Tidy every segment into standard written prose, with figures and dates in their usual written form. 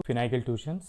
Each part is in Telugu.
Finacle Tuitions.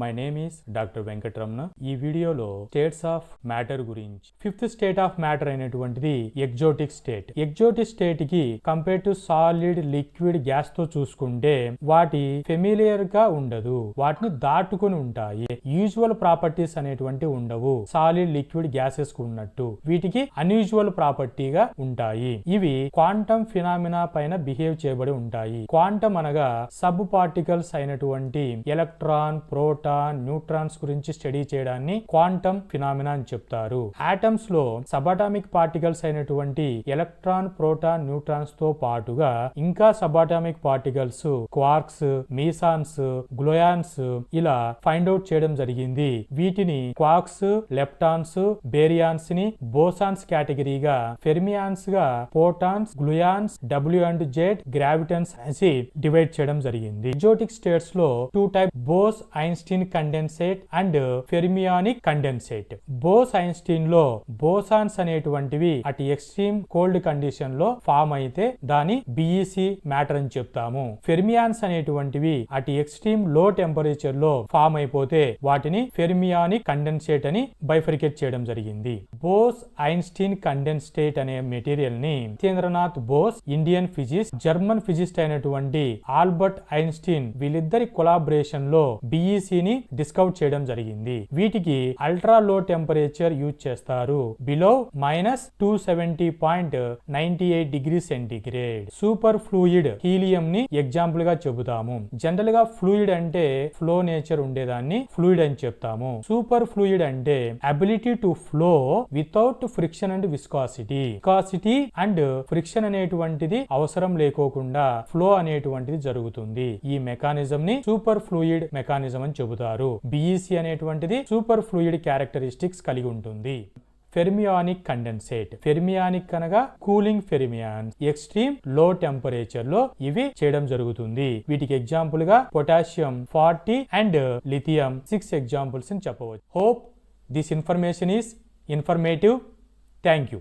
My name is Dr. Venkatramana. ఈ వీడియోలో స్టేట్స్ ఆఫ్ మ్యాటర్ గురించి ఫిఫ్త్ స్టేట్ ఆఫ్ మ్యాటర్ అయినటువంటిది ఎగ్జోటిక్ స్టేట్. ఎగ్జోటిక్ స్టేట్ కి compare to solid liquid gas తో చూసుకుంటే వాటి ఫెమిలియర్ గా ఉండదు, వాటిని దాటుకుని ఉంటాయి. యూజువల్ ప్రాపర్టీస్ అనేటువంటి ఉండవు సాలిడ్ లిక్విడ్ గ్యాసెస్ కు ఉన్నట్టు, వీటికి అన్యూజువల్ ప్రాపర్టీగా ఉంటాయి. ఇవి క్వాంటమ్ ఫినామినా పైన బిహేవ్ చేయబడి ఉంటాయి. క్వాంటమ్ అనగా సబ్ పార్టికల్స్ అయినటువంటి ఎలక్ట్రాన్, ప్రోటాన్, న్యూట్రాన్స్ గురించి స్టడీ చేయడాన్ని క్వాంటమ్ ఫినామినా అని చెప్తారు. ఆటమ్స్ లో సబాటామిక్ పార్టికల్స్ అయినటువంటి ఎలక్ట్రాన్, ప్రోటాన్, న్యూట్రాన్స్ తో పాటుగా ఇంకా సబాటామిక్ పార్టికల్స్ క్వార్క్స్, మీసాన్స్, గ్లోయాన్స్ ఇలా ఫైండ్ అవుట్ చేయడం జరిగింది. వీటిని క్వార్క్స్, లెప్టాన్స్, బేరియాన్స్ ని బోసాన్స్ కేటగిరీగా, ఫెర్మియాన్స్ గా photons, gluons, W and Z, gravitons అని డివైడ్ చేయడం జరిగింది. ఎగ్జోటిక్ స్టేట్స్ లో two type Bose Einstein condensate and fermionic condensate. Bose Einstein లో బోసాన్స్ అనేటువంటివి అటు ఎక్స్ట్రీమ్ కోల్డ్ కండిషన్ లో ఫామ్ అయితే దాని బిఈసి మ్యాటర్ అని చెప్తాము. ఫెర్మియాన్స్ అనేటువంటివి అటు ఎక్స్ట్రీమ్ లో టెంపరేచర్ లో ఫామ్ అయిపోతే వాటిని ఫెర్మియానిక్ కండెన్సేట్ అని బైఫర్కేట్ చేయడం జరిగింది. బోస్ ఐన్స్టీన్ కండెన్సేట్ అనే మెటీరియల్ ని Satyendranath Bose, Indian physicist, German physicist అయినటువంటి ఆల్బర్ట్ ఐన్స్టీన్ వీళ్ళిద్దరి కొలాబరేషన్ లో బిఈసి ని డిస్కవర్ చేయడం జరిగింది. వీటికి అల్ట్రా లో టెంపరేచర్ యూజ్ చేస్తారు, below -270.98 degree centigrade. Super fluid helium ని ఎగ్జాంపుల్ గా చెబుతాము. జనరల్ గా ఫ్లూయిడ్ అంటే ఫ్లో నేచర్ ఉండేదాన్ని ఫ్లూయిడ్ అని చెప్తాము. సూపర్ ఫ్లూయిడ్ అంటే ability to flow without friction and viscosity. Viscosity and friction అనేటువంటిది అవసరం లేకోకుండా ఫ్లో అనేటువంటిది జరుగుతుంది. ఈ మెకానిజం ని సూపర్ ఫ్లూయిడ్ మెకానిజం అని చెబుతారు. బిఈసి అనేటువంటిది సూపర్ ఫ్లూయిడ్ క్యారెక్టరిస్టిక్స్ కలిగి ఉంటుంది. ఫెర్మియానిక్ కండెన్సేట్. ఫెర్మియానిక్ అనగా కూలింగ్ ఫెర్మియాన్స్. ఎక్స్ట్రీమ్ లో టెంపరేచర్ లో ఇవి చేయడం జరుగుతుంది. వీటికి ఎగ్జాంపుల్ గా పొటాషియం 40 అండ్ లిథియం 6 ఎగ్జాంపుల్స్ అని చెప్పవచ్చు. Hope this information is informative. Thank you.